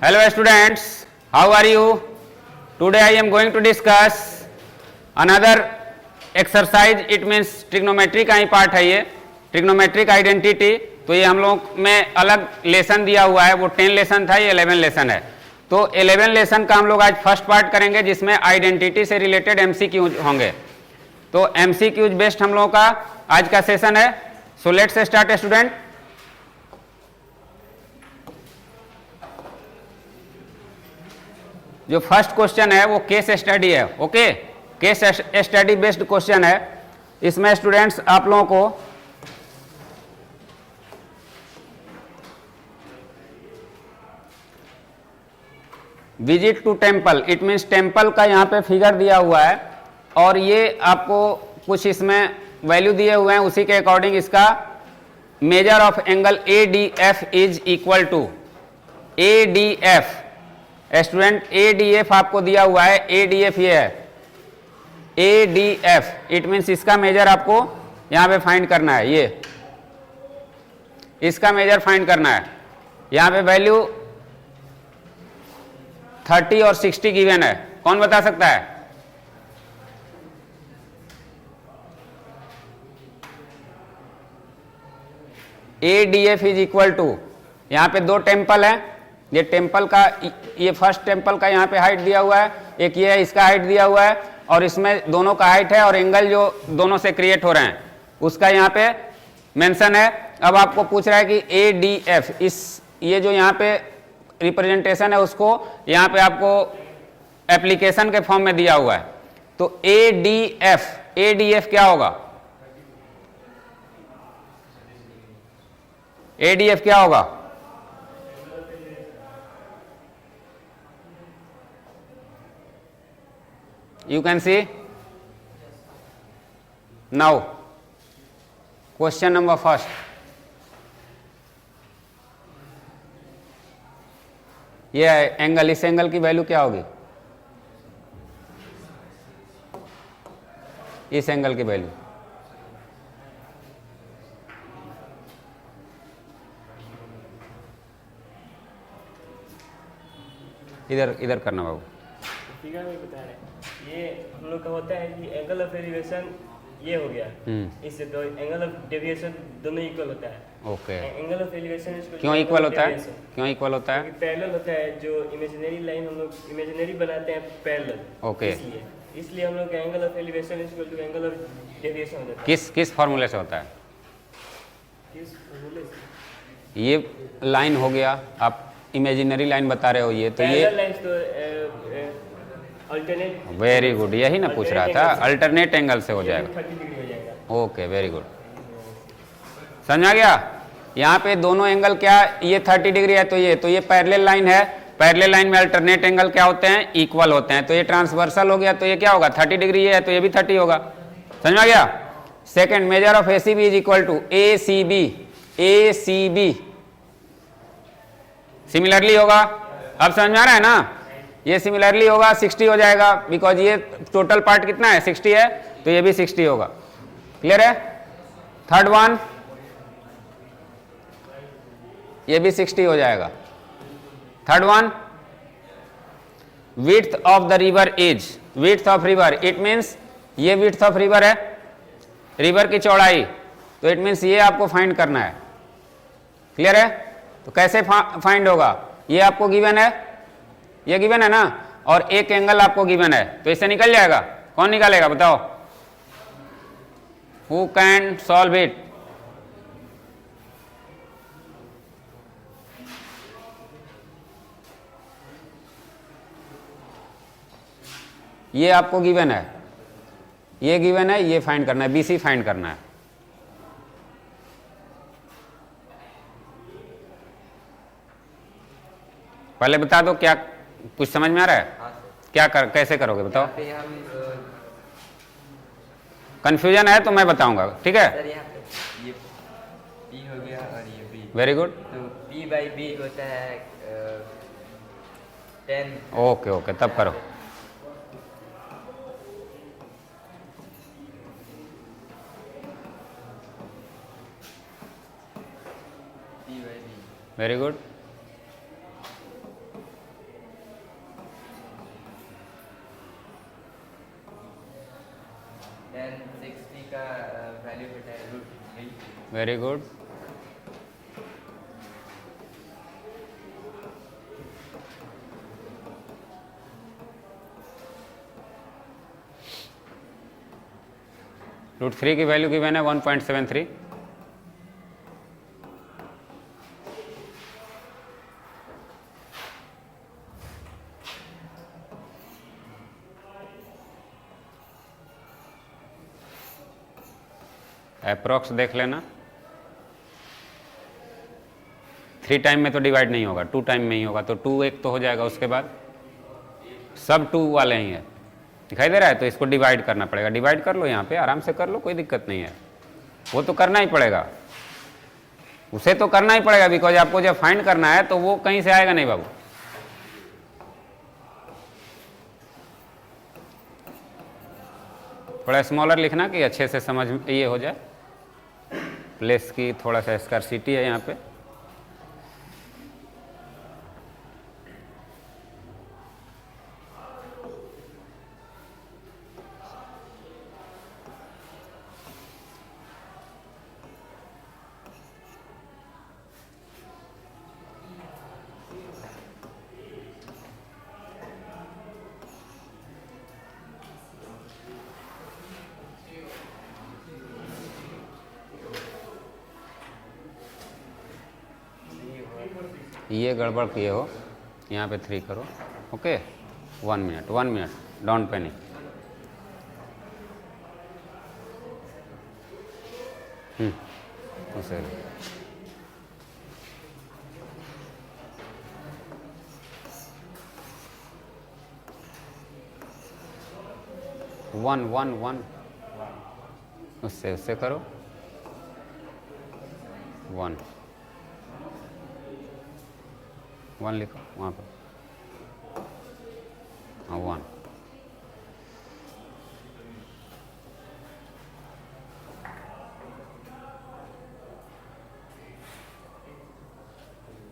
Hello students, how are you? Today I am going to discuss another exercise. It means trigonometry का ही part है ये, trigonometric identity. तो ये हम लोग में अलग लेसन दिया हुआ है, वो 10 लेसन था, ये 11 लेसन है. तो 11 लेसन का हम लोग आज फर्स्ट पार्ट करेंगे जिसमें आइडेंटिटी से रिलेटेड MCQs होंगे. तो MCQs बेस्ड हम लोगों का आज का सेशन है. So let's start student. जो फर्स्ट क्वेश्चन है वो केस स्टडी है. Okay, case study based question है. इसमें स्टूडेंट्स आप लोगों को visit to temple, it means temple का यहाँ पे फिगर दिया हुआ है और ये आपको कुछ इसमें वैल्यू दिए हुए हैं, उसी के अकॉर्डिंग इसका measure of angle ADF is equal to ADF. Student ADF आपको दिया हुआ है, ADF ये है ADF. इट मीन्स इसका मेजर आपको यहाँ पे फाइंड करना है. ये इसका मेजर फाइंड करना है. यहाँ पे वैल्यू 30 और 60 गिवन है. कौन बता सकता है? ADF इज इक्वल टू, यहाँ पे दो टेम्पल है. ये टेम्पल का, ये फर्स्ट टेम्पल का यहाँ पे हाइट दिया हुआ है, एक ये है, इसका हाइट दिया हुआ है और इसमें दोनों का हाइट है और एंगल जो दोनों से क्रिएट हो रहे हैं उसका यहाँ पे मेंशन है. अब आपको पूछ रहा है कि ADF, इस ये जो यहाँ पे रिप्रेजेंटेशन है उसको यहाँ पे आपको एप्लीकेशन के फॉर्म में दिया हुआ है. तो ADF क्या होगा? ADF क्या होगा? You can see now question number first. ये एंगल, इस एंगल की वैल्यू क्या होगी? इस एंगल की वैल्यू इधर करना बाबू. फिगर में बता रहे हैं, ये हम लोग का होता है कि एंगल ऑफ एलिवेशन ये हो गया, इससे तो एंगल ऑफ डेविएशन दोनों इक्वल होता है. ओके, एंगल ऑफ एलिवेशन क्यों इक्वल होता है? क्यों इक्वल होता है? पैरेलल होता है. जो इमेजिनरी लाइन हम लोग इमेजिनरी बनाते हैं पैरेलल. ओके, इसलिए हम लोग का angle of elevation equal to angle of deviation हो जाता है. किस फार्मूले से होता है? किस फार्मूले से? ये लाइन हो गया, आप इमेजिनरी लाइन बता रहे हो, ये तो ये अल्टरनेट. वेरी गुड, यही ना पूछ रहा था, अल्टरनेट एंगल से हो जाएगा. 30 डिग्री हो जाएगा. ओके, वेरी गुड, समझ आ गया. यहाँ पे दोनों एंगल क्या, ये 30 डिग्री है तो ये पैरेलल लाइन है. पैरेलल लाइन में अल्टरनेट एंगल क्या होते हैं? इक्वल होते हैं. तो ये ट्रांसवर्सल हो गया, तो ये क्या होगा? 30 डिग्री ये है तो ये भी 30 होगा. समझ में आ गया. Second, measure of ACB is equal to ACB similarly होगा. अब समझ में आ रहा है ना? ये सिमिलरली होगा, 60 हो जाएगा, बिकॉज ये टोटल पार्ट कितना है? 60 है, तो ये भी 60 होगा. क्लियर है? थर्ड वन, ये भी 60 हो जाएगा. Third one, width of the river is, width of river, it means ये विड्थ ऑफ रिवर है, रिवर की चौड़ाई, तो इट मीन्स ये आपको फाइंड करना है. क्लियर है? तो कैसे फाइंड होगा? ये आपको गिवन है, ये गिवन है ना, और एक एंगल आपको गिवन है, तो इससे निकल जाएगा. कौन निकालेगा बताओ? Who can solve it? ये आपको गिवन है, ये गिवन है, ये फाइंड करना है, BC फाइंड करना है. पहले बता दो, क्या कुछ समझ में आ रहा है? क्या कैसे करोगे बताओ? कंफ्यूजन है तो मैं बताऊंगा, ठीक है? सर यहाँ पे ये P हो गया और ये B. Very good. तो P/B होता है 10. ओके ओके, तब करो. P/B. Very good. देन 60 का वैल्यू होता है √3। Very good. √3 की वैल्यू गिवन है 1.73। अप्रॉक्स देख लेना। 3 टाइम में तो डिवाइड नहीं होगा, 2 टाइम में ही होगा, तो 2 एक तो हो जाएगा, उसके बाद सब 2 वाले ही है, दिखाई दे रहा है, तो इसको डिवाइड करना पड़ेगा। डिवाइड कर लो, यहाँ पे आराम से कर लो, कोई दिक्कत नहीं है, वो तो करना ही पड़ेगा, उसे तो करना ही पड़ेगा, बिकॉज आपको जब फाइंड करना है तो वो कहीं से आएगा नहीं बाबू। थोड़ा स्मॉलर लिखना कि अच्छे से समझ ये हो जाए। प्लेस की थोड़ा सा स्कार्सिटी है यहाँ पे। ये गड़बड़ किए हो, यहाँ पे 3 करो। Okay, 1 minute, don't panic. उसे 1 उससे करो 1 लिखो वहाँ पर। हाँ 1।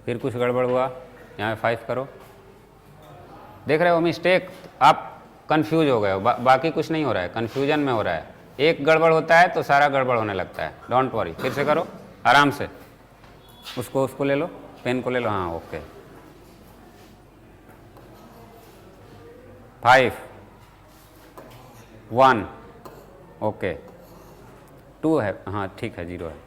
फिर कुछ गड़बड़ हुआ, यहाँ पे 5 करो। देख रहे हो मिस्टेक, आप कंफ्यूज हो गए हो, बाकी कुछ नहीं हो रहा है, कंफ्यूजन में हो रहा है। एक गड़बड़ होता है तो सारा गड़बड़ होने लगता है। डोंट वरी, फिर से करो आराम से। उसको ले लो, पेन को ले लो। हाँ ओके। 5 1 ओके। 2 है, हाँ ठीक है, 0 है।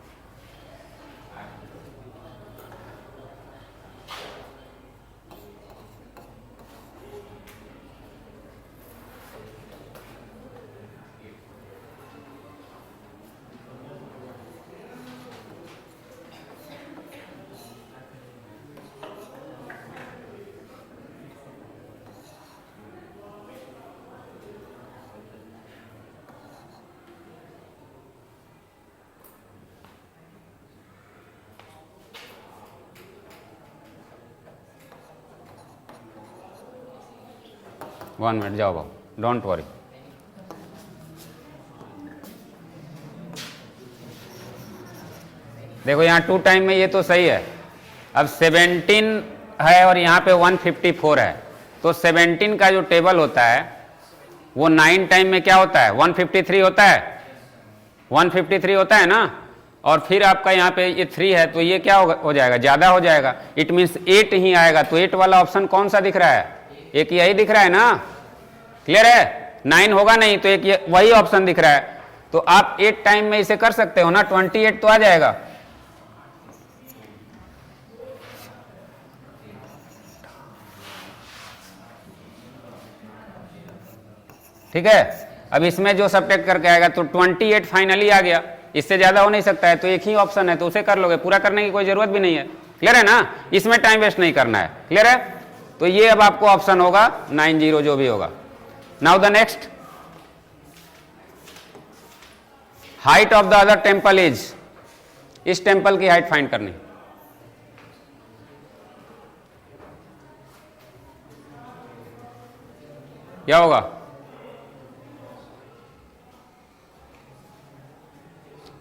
वन मिनट, जाओ बाबू, डोंट वरी। देखो यहाँ 2 टाइम में ये तो सही है। अब 17 है और यहाँ पे 154 है, तो 17 का जो टेबल होता है वो 9 टाइम में क्या होता है? 153 होता है, 153 होता है ना। और फिर आपका यहाँ पे ये 3 है, तो ये क्या हो जाएगा? ज़्यादा हो जाएगा। इट मीन्स 8 ही आएगा। तो 8 वाला ऑप्शन कौन सा दिख रहा है? एक यही दिख रहा है ना, क्लियर है? 9 होगा नहीं, तो एक वही ऑप्शन दिख रहा है। तो आप 8 टाइम में इसे कर सकते हो ना, 28 तो आ जाएगा। ठीक है, अब इसमें जो सब्ट्रैक्ट करके आएगा तो 28 फाइनली आ गया, इससे ज्यादा हो नहीं सकता है। तो एक ही ऑप्शन है, तो उसे कर लोगे, पूरा करने की कोई जरूरत भी नहीं है। क्लियर है ना? इसमें टाइम वेस्ट नहीं करना है। क्लियर है? तो ये अब आपको ऑप्शन होगा 90 जो भी होगा। Now the next, height of the other temple is, इस टेम्पल की हाइट फाइंड करनी। क्या होगा?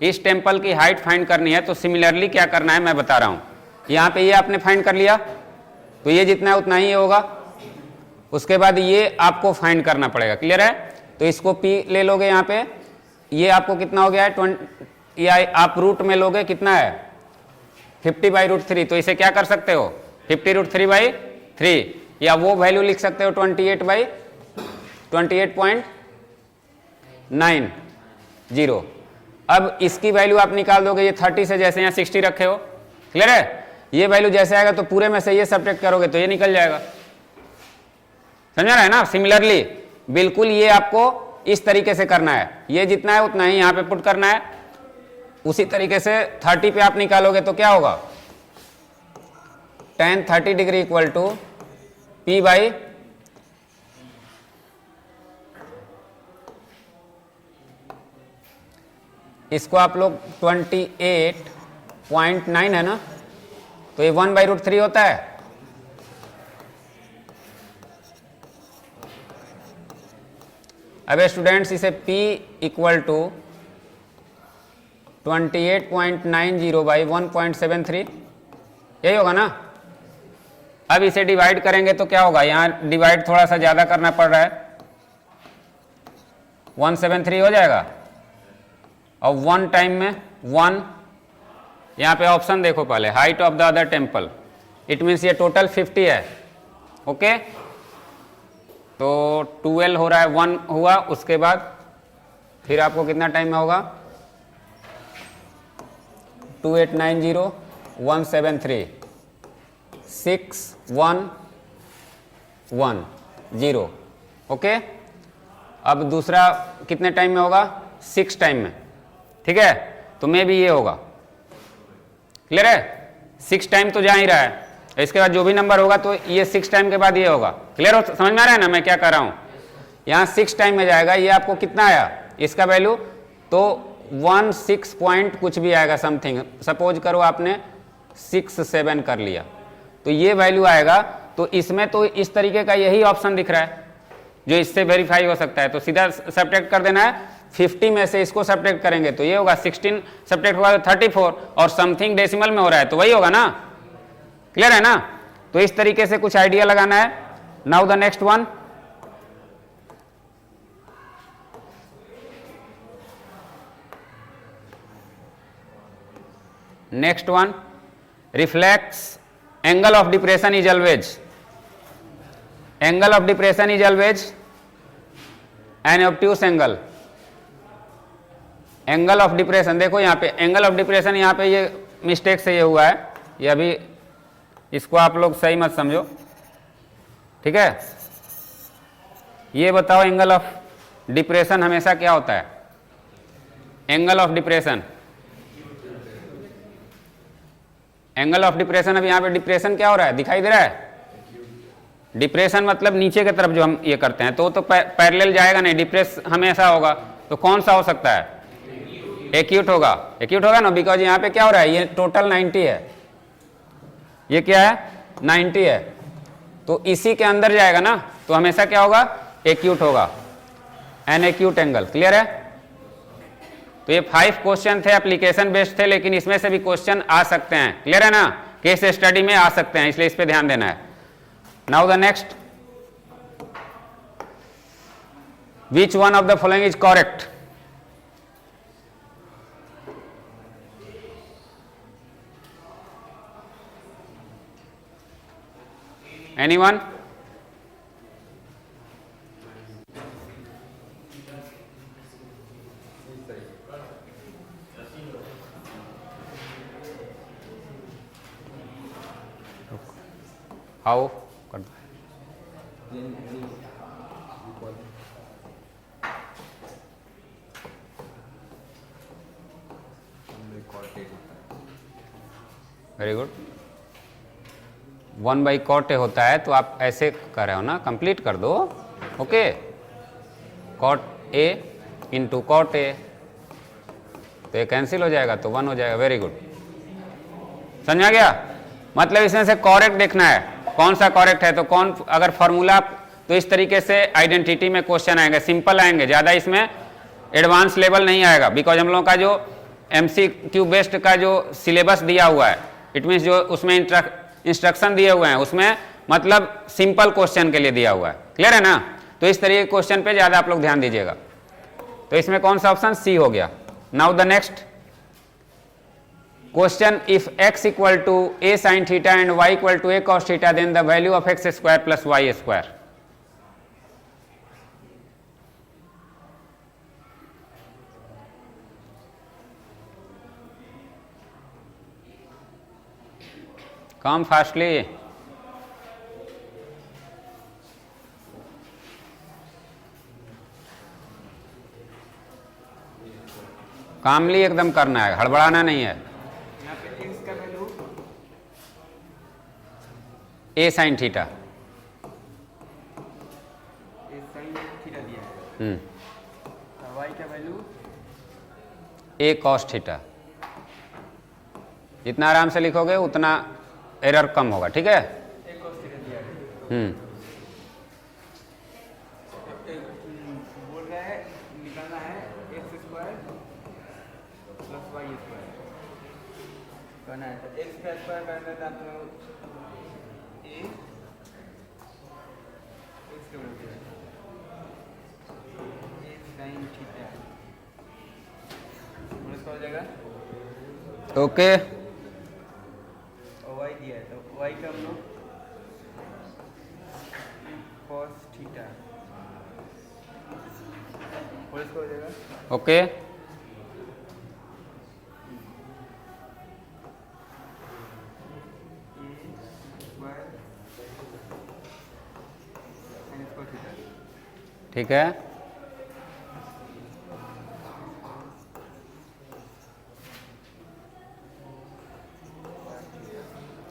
इस टेम्पल की हाइट फाइंड करनी है, तो सिमिलरली क्या करना है मैं बता रहा हूं। यहां पे ये आपने फाइंड कर लिया, तो ये जितना है उतना ही होगा। उसके बाद ये आपको फाइंड करना पड़ेगा। क्लियर है? तो इसको P ले लोगे यहाँ पे, ये आपको कितना हो गया है 20, या आप रूट में लोगे कितना है 50/√3, तो इसे क्या कर सकते हो 50√3/3, या वो वैल्यू लिख सकते हो 28.90। अब इसकी वैल्यू आप निकाल दोगे, ये 30 से जैसे यहाँ 60 रखे हो, क्लियर है, ये वैल्यू जैसे आएगा तो पूरे में से ये सब्ट्रैक्ट करोगे तो ये निकल जाएगा, समझ रहा है ना। सिमिलरली बिल्कुल ये आपको इस तरीके से करना है, ये जितना है उतना ही यहाँ पे पुट करना है, उसी तरीके से 30 पे आप निकालोगे तो क्या होगा tan 30 degree equal to P by इसको आप लोग 28.9 है ना, तो ये 1/√3 होता है। अब स्टूडेंट्स इसे P इक्वल टू 28.90/1.73 यही होगा ना। अब इसे डिवाइड करेंगे तो क्या होगा, यहां डिवाइड थोड़ा सा ज्यादा करना पड़ रहा है, 173 हो जाएगा, और 1 टाइम में 1, यहां पे ऑप्शन देखो पहले, height of the other temple, it means ये टोटल 50 है, ओके। तो 12 हो रहा है, 1 हुआ, उसके बाद फिर आपको कितना टाइम में होगा 2890 173 6110, ओके। अब दूसरा कितने टाइम में होगा 6 टाइम में, ठीक है, तो मे भी ये होगा, क्लियर है, 6 टाइम तो जा ही रहा है, इसके बाद जो भी नंबर होगा तो ये 6 टाइम के बाद ये होगा, क्लियर हो, समझ में आ रहा है ना मैं क्या कर रहा हूं, यहां 6 टाइम में जाएगा, ये आपको कितना आया इसका वैल्यू, तो 16 पॉइंट कुछ भी आएगा समथिंग, सपोज करो आपने 67 कर लिया, तो ये वैल्यू आएगा। तो इसमें तो इस तरीके का यही ऑप्शन दिख रहा है जो इससे वेरीफाई हो सकता है, तो सीधा सब्ट्रैक्ट कर देना है, 50 में से इसको सब्ट्रैक्ट करेंगे तो ये होगा 16, सब्ट्रैक्ट होगा तो 34, और समथिंग डेसिमल में हो रहा है तो वही होगा ना, क्लियर है ना। तो इस तरीके से कुछ आइडिया लगाना है। Now the next one, next one, reflex angle of depression is always, angle of depression is always an obtuse angle, angle of depression, देखो यहाँ पे एंगल ऑफ डिप्रेशन, यहाँ पे ये मिस्टेक से ये हुआ है, ये अभी इसको आप लोग सही मत समझो, ठीक है। ये बताओ एंगल ऑफ डिप्रेशन हमेशा क्या होता है, angle of depression, angle of depression, अब यहाँ पे डिप्रेशन क्या हो रहा है दिखाई दे रहा है, डिप्रेशन मतलब नीचे की तरफ जो हम ये करते हैं, तो पैरेलल जाएगा नहीं, डिप्रेस हमेशा होगा, तो कौन सा हो सकता है, एक्यूट होगा, एक्यूट होगा ना, बिकॉज यहाँ पे क्या हो रहा है, ये टोटल 90 है, ये क्या है 90 है, तो इसी के अंदर जाएगा ना, तो हमेशा क्या होगा एक्यूट होगा, एन एक्यूट एंगल, क्लियर है। तो ये 5 क्वेश्चन थे, एप्लीकेशन बेस्ड थे, लेकिन इसमें से भी क्वेश्चन आ सकते हैं, क्लियर है ना, केस स्टडी में आ सकते हैं, इसलिए इस पे ध्यान देना है। Now the next, which one of the following is correct, anyone, how कर दो, वेरी गुड, 1/cot A होता है, तो आप ऐसे कर रहे हो ना, कंप्लीट कर दो, okay, cot A into cot A, तो ये कैंसिल हो जाएगा तो 1 हो जाएगा, वेरी गुड, समझ आ गया। मतलब इसमें से करेक्ट देखना है, कौन सा करेक्ट है, तो कौन, अगर फॉर्मूला, तो इस तरीके से आइडेंटिटी में क्वेश्चन आएंगे, सिंपल आएंगे, ज्यादा इसमें एडवांस लेवल नहीं आएगा, बिकॉज हम लोगों का जो MCQ बेस्ड का जो सिलेबस दिया हुआ है, इट मीन्स जो उसमें इंस्ट्रक्शन दिए हुए हैं, उसमें मतलब सिंपल क्वेश्चन के लिए दिया हुआ है, क्लियर है ना। तो इस तरीके के क्वेश्चन पे ज्यादा आप लोग ध्यान दीजिएगा। तो इसमें कौन सा ऑप्शन? सी हो गया। Now the next question, if x equal to a sin theta and y equal to a cos theta then the value of x square plus y square. Come fastly. Calmly एकदम करना है, हड़बड़ाना नहीं है। यहाँ पे x का value a sin theta. a sin theta दिया है और y का वैल्यू a cos थीटा। जितना आराम से लिखोगे उतना एरर कम होगा, ठीक है। a cos थीटा दिया है। बोल रहा है निकालना है x square plus y square करना है। तो x का स्क्वायर करना है आप लोग a x के बराबर है a sin थीटा और इसका हो जाएगा ओके। और y दिया है तो y का हम लोग cos थीटा और इसका हो जाएगा ओके। ठीक है।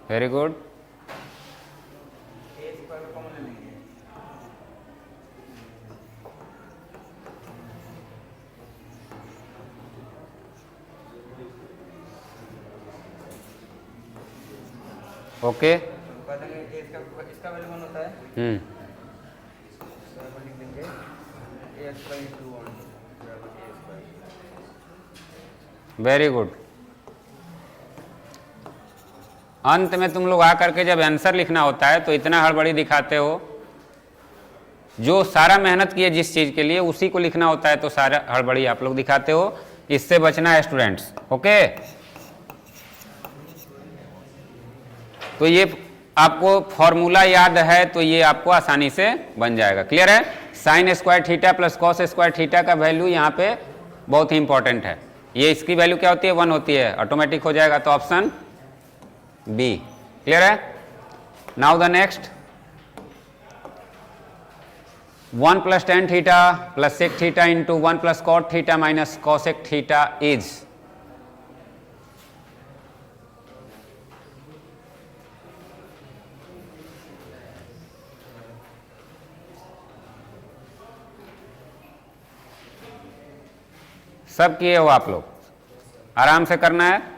Very good. ओके। इसका वैल्यू 1 होता है तो लिख देंगे a स्क्वायर इंटू 1 बराबर a स्क्वायर। Very good. अंत में तुम लोग आकर के जब आंसर लिखना होता है तो इतना हड़बड़ी दिखाते हो। जो सारा मेहनत किए जिस चीज के लिए उसी को लिखना होता है तो सारा हड़बड़ी आप लोग दिखाते हो। इससे बचना है स्टूडेंट्स, ओके। तो ये आपको फॉर्मूला याद है तो ये आपको आसानी से बन जाएगा। क्लियर है? Sine square theta plus cos square theta का वैल्यू यहाँ पे बहुत ही इंपॉर्टेंट है। ये इसकी वैल्यू क्या होती है? 1 होती है। ऑटोमेटिक हो जाएगा तो ऑप्शन बी। क्लियर है? Now the next 1 plus tan theta plus sec theta into 1 plus cot theta minus cosec theta is. सब किए हो आप लोग, आराम से करना है।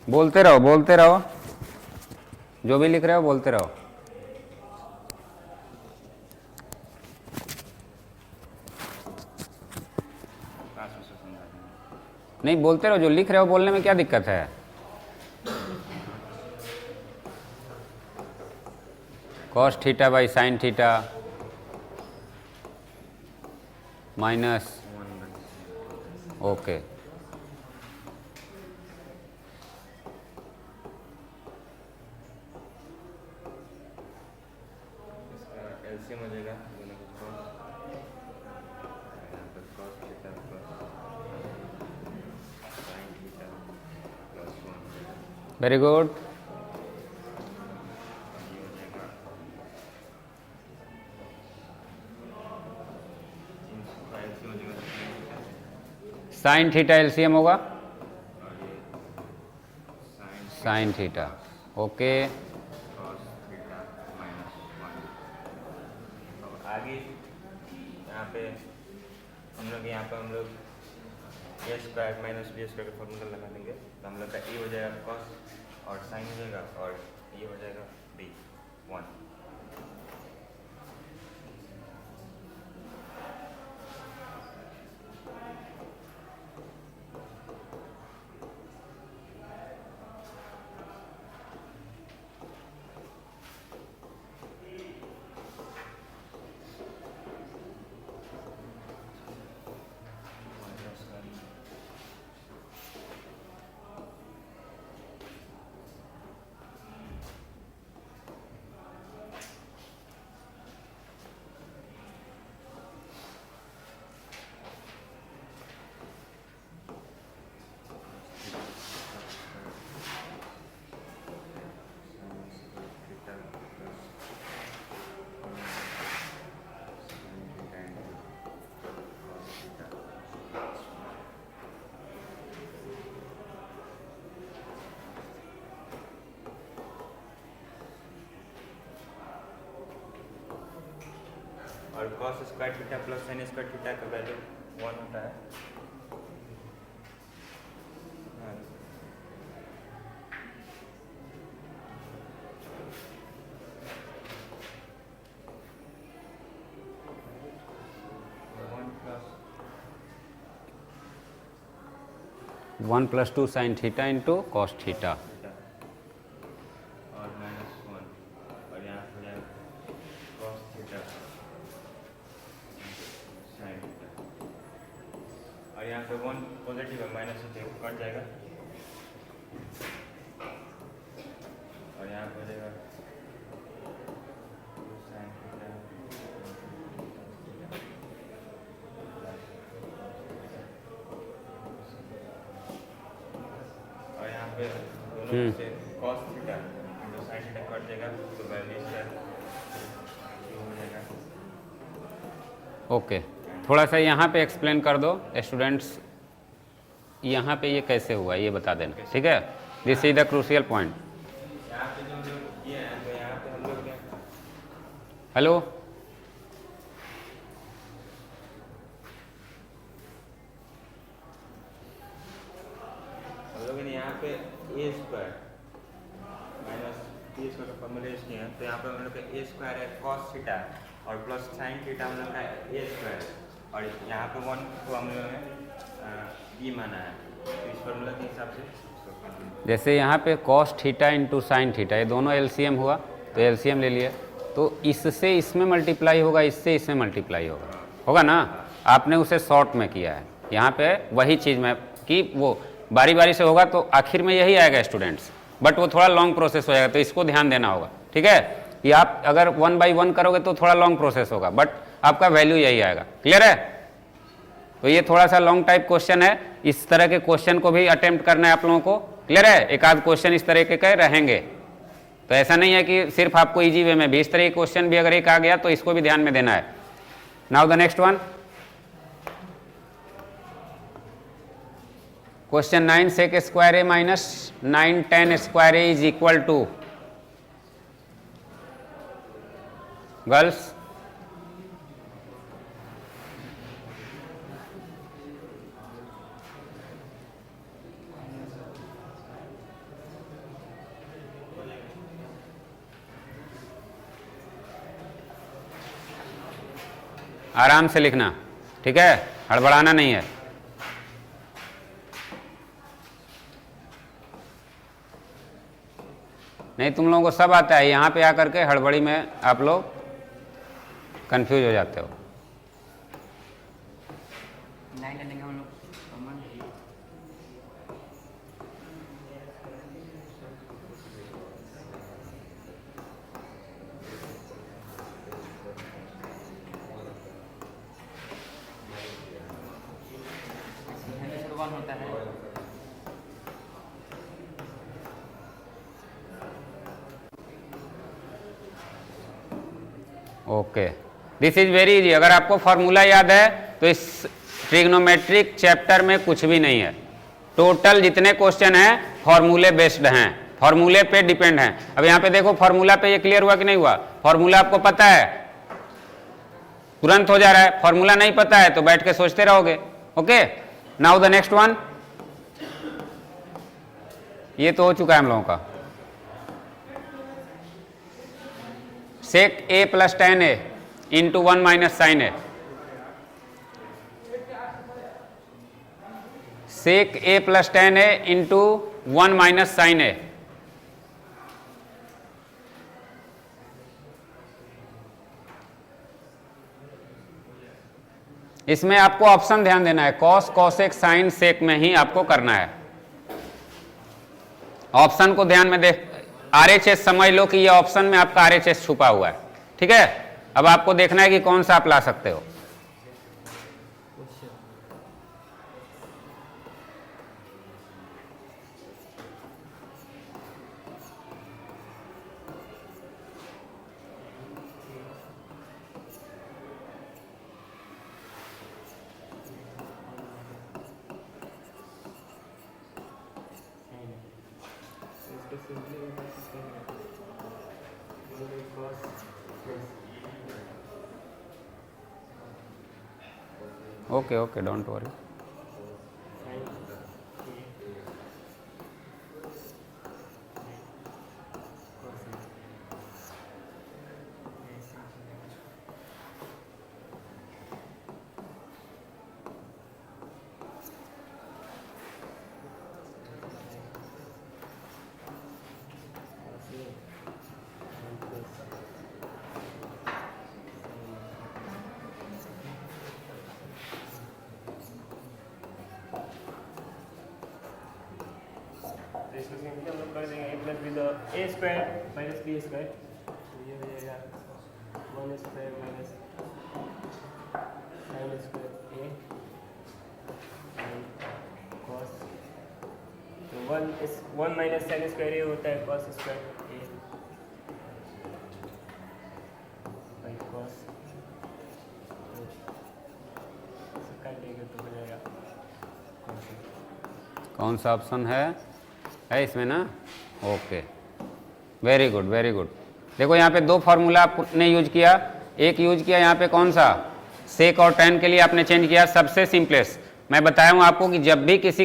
बोलते रहो, बोलते रहो, जो भी लिख रहे हो बोलते रहो। नहीं, बोलते रहो, जो लिख रहे हो बोलने में क्या दिक्कत है? Cos theta by sine theta minus, okay. LCM हो जाएगा दोनों को cos theta plus sin theta plus 1। Very good. Sine theta LCM होगा, और ये sine theta. Okay, cos theta minus 1। अब आगे यहाँ पे हम लोग A square minus B square का फॉर्मूला लगा देंगे, तो हम लोग का ए हो जाएगा cos और साइन हो जाएगा, और ये हो जाएगा बी 1। और cos square theta plus sine square theta का वैल्यू 1 होता है। One plus two sine theta into cos theta. और -1 और यहाँ हो जाएगा cos थीटा साइन थीटा, और यहाँ पे 1 पॉजिटिव है, माइनस से कट जाएगा, और यहाँ पे हो जाएगा साइन थीटा और यहाँ पे दोनों से cos theta into sine theta cut जाएगा, तो वैल्यू हो जाएगा। ओके, थोड़ा सा यहाँ पे एक्सप्लेन कर दो स्टूडेंट्स, यहाँ पे ये कैसे हुआ ये बता देना, ठीक है। This is the crucial point. यहाँ पे जो हम लोग किए हैं, तो यहाँ पे हम लोग ने हेलो, हम लोगों ने यहाँ पे ए स्क्वायर माइनस बी स्क्वायर का फॉर्मूला यूज किया है, तो यहाँ पे हम लोग का ए स्क्वायर है cos थीटा और प्लस साइन थीटा हम लोग का ए स्क्वायर, और यहाँ पे 1 को हम लोगों ने बी माना है, तो इस फॉर्मूला के हिसाब से जैसे यहाँ पे cos theta into sine theta, ये दोनों एलसीएम हुआ, तो एलसीएम ले लिए, तो इससे इसमें मल्टीप्लाई होगा, इससे इसमें मल्टीप्लाई होगा ना। आपने उसे शॉर्ट में किया है, यहाँ पे वही चीज़ में कि वो बारी बारी से होगा तो आखिर में यही आएगा स्टूडेंट्स, बट वो थोड़ा लॉन्ग प्रोसेस हो जाएगा, तो इसको ध्यान देना होगा, ठीक है। ये आप अगर 1 बाई 1 करोगे तो थोड़ा लॉन्ग प्रोसेस होगा, बट आपका वैल्यू यही आएगा। क्लियर है? तो ये थोड़ा सा लॉन्ग टाइप क्वेश्चन है, इस तरह के क्वेश्चन को भी अटेम्प्ट करना है आप लोगों को। क्लियर है? एक आध क्वेश्चन इस तरह के रहेंगे, तो ऐसा नहीं है कि सिर्फ आपको इजी वे में भी, इस तरह के क्वेश्चन भी अगर एक आ गया तो इसको भी ध्यान में देना है। Now the next one, question 9 sec square a minus 9 tan square a is equal to, girls आराम से लिखना, ठीक है, हड़बड़ाना नहीं है। नहीं, तुम लोगों को सब आता है, यहाँ पे आकर के हड़बड़ी में आप लोग कंफ्यूज हो जाते हो। 9 लेंगे हम लोग कॉमन। होता है okay, this is very easy. अगर आपको फॉर्मूला याद है तो इस ट्रिग्नोमेट्रिक चैप्टर में कुछ भी नहीं है। टोटल जितने क्वेश्चन हैं फॉर्मूले बेस्ड हैं, फॉर्मूले पे डिपेंड हैं। अब यहाँ पे देखो फॉर्मूला पे ये क्लियर हुआ कि नहीं हुआ? फॉर्मूला आपको पता है, तुरंत हो जा रहा है। फॉर्मूला नहीं पता है तो बैठ के सोचते रहोगे। Okay, now the next one. ये तो हो चुका है हम लोगों का। सेक ए प्लस टेन ए इंटू 1 माइनस साइन ए। सेक ए प्लस टेन ए इंटू 1 माइनस साइन ए। इसमें आपको ऑप्शन ध्यान देना है, कॉस, कॉसेक, साइन, सेक में ही आपको करना है। ऑप्शन को ध्यान में देख, आरएचएस समझ लो कि ये ऑप्शन में आपका आरएचएस छुपा हुआ है। ठीक है, अब आपको देखना है कि कौन सा आप ला सकते हो। Okay okay, don't worry. इसको सिंपली हम लोग कर देंगे a plus b a square minus B square, तो ये हो जाएगा 1 square minus sine square a cos, तो 1 माइनस साइन स्क्वायर ए होता है cos square a by cos, कर देंगे तो हो जाएगा कौन सा ऑप्शन है इसमें ना? Okay, very good very good. देखो यहाँ पे दो फार्मूला आपने यूज किया, एक यूज किया यहाँ पे कौन सा, सेक और टेन के लिए आपने चेंज किया सबसे सिंपलेस्ट। मैं बताया हूँ आपको कि जब भी किसी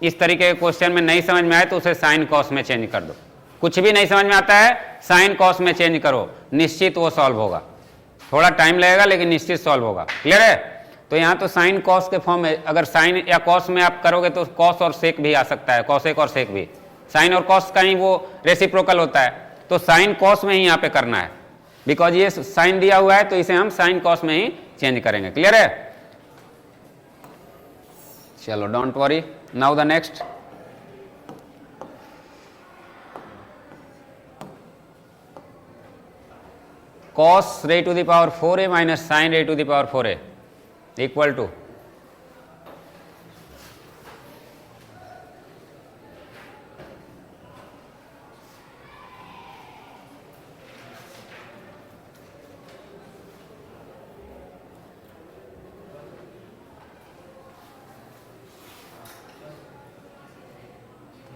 इस तरीके के क्वेश्चन में नहीं समझ में आए तो उसे साइन कॉस में चेंज कर दो। कुछ भी नहीं समझ में आता है साइन कॉस में चेंज करो, निश्चित वो सॉल्व होगा। थोड़ा टाइम लगेगा लेकिन निश्चित सॉल्व होगा। क्लियर है? तो यहाँ तो साइन कॉस के फॉर्म में, अगर साइन या कॉस में आप करोगे तो कॉस और सेक भी आ सकता है, कॉसेक और सेक भी। साइन और कॉस का ही वो रेसिप्रोकल होता है, तो साइन कॉस में ही यहाँ पे करना है, बिकॉज ये साइन दिया हुआ है तो इसे हम साइन कॉस में ही चेंज करेंगे। क्लियर है? चलो don't worry, now the next. Cos raise to the power 4a minus sine raise to the power 4a equal to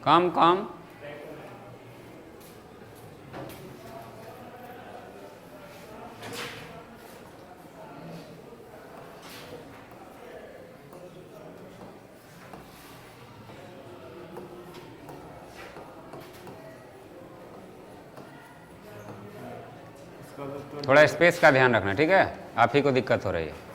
come come थोड़ा स्पेस का ध्यान रखना, ठीक है? आप ही को दिक्कत हो रही है।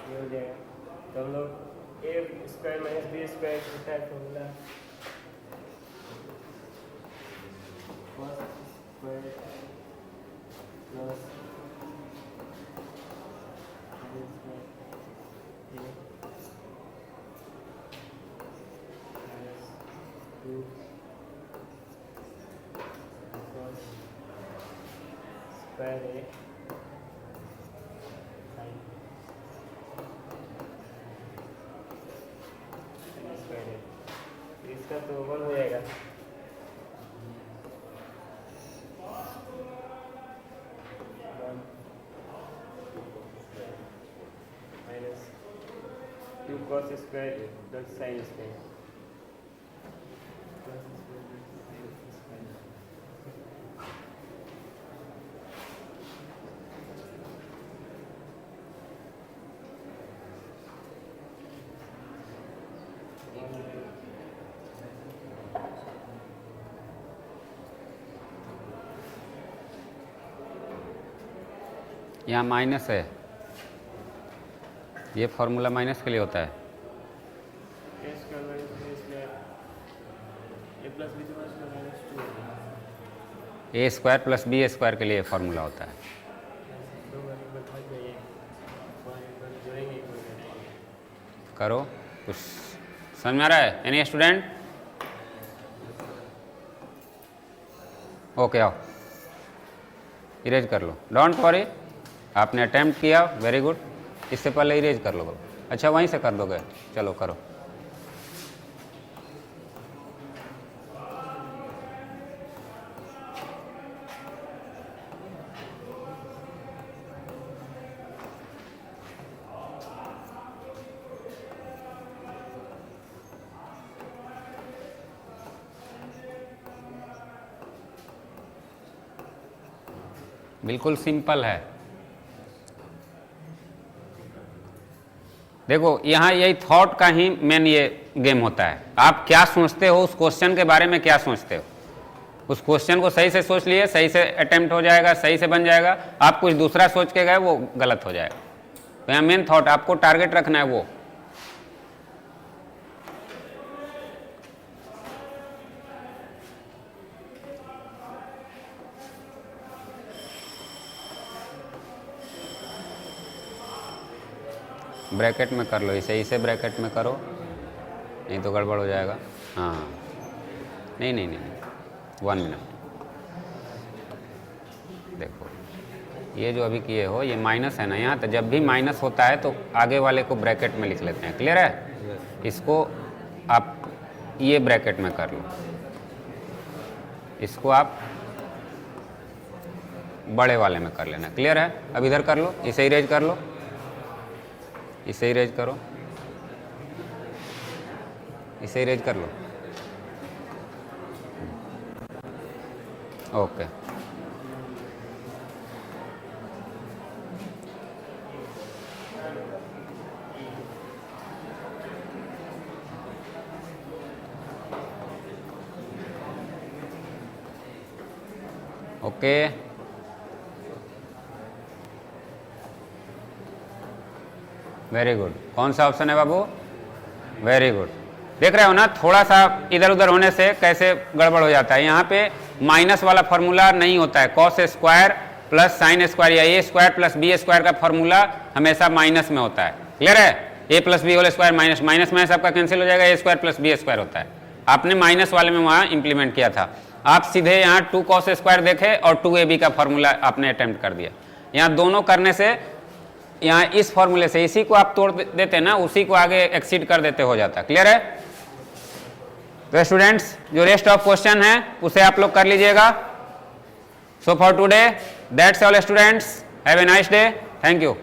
हो जाएगा तो हम लोग A square minus B square होता है formula cos square plus square A इसका तो 1 हो जाएगा। Minus 2 cos square plus sine square. यहाँ माइनस है, ये फॉर्मूला माइनस के लिए होता है। A square plus B square के लिए फॉर्मूला होता है। करो, कुछ समझ में आ रहा है? Any student? ओके, आओ इरेज कर लो, डोंट वरी। आपने अटेम्प्ट किया, वेरी गुड। इससे पहले इरेज कर लो। अच्छा, वहीं से कर दोगे? चलो करो। बिल्कुल सिंपल है। देखो, यहाँ यही थॉट का ही मेन ये गेम होता है। आप क्या सोचते हो, उस क्वेश्चन के बारे में क्या सोचते हो। उस क्वेश्चन को सही से सोच लिए, सही से अटेम्प्ट हो जाएगा, सही से बन जाएगा। आप कुछ दूसरा सोच के गए, वो गलत हो जाएगा। तो यहाँ मेन थॉट, आपको टारगेट रखना है वो। ब्रैकेट में कर लो, इसे ब्रैकेट में करो, नहीं तो गड़बड़ हो जाएगा। हाँ, नहीं, 1 मिनट। देखो, ये जो अभी किए हो, ये माइनस है ना यहाँ, तो जब भी माइनस होता है तो आगे वाले को ब्रैकेट में लिख लेते हैं। क्लियर है? इसको आप ये ब्रैकेट में कर लो, इसको आप बड़े वाले में कर लेना। क्लियर है? अब इधर कर लो, इसे इरेज कर लो, इसे इरेज करो, इसे इरेज कर लो। Okay, okay. Very good. कौन सा ऑप्शन है बाबू? Very good. देख रहे हो ना, थोड़ा सा इधर उधर होने से कैसे गड़बड़ हो जाता है। यहाँ पे माइनस वाला फॉर्मूला नहीं होता है। Cos square plus sine square या A square plus B square का फॉर्मूला हमेशा माइनस में होता है। क्लियर है? A plus B whole square minus minus में सबका कैंसिल हो जाएगा, A square plus B square होता है। आपने माइनस वाले में वहाँ इंप्लीमेंट किया था। आप सीधे यहाँ 2 cos स्क्वायर देखे और 2ab का फॉर्मूला आपने अटेम्प्ट कर दिया। यहाँ दोनों करने से, यहाँ इस फॉर्मूले से इसी को आप तोड़ देते ना, उसी को आगे एक्सीड कर देते, हो जाता। क्लियर है? तो स्टूडेंट्स, जो रेस्ट ऑफ क्वेश्चन है उसे आप लोग कर लीजिएगा। So for today that's all students, have a nice day, thank you.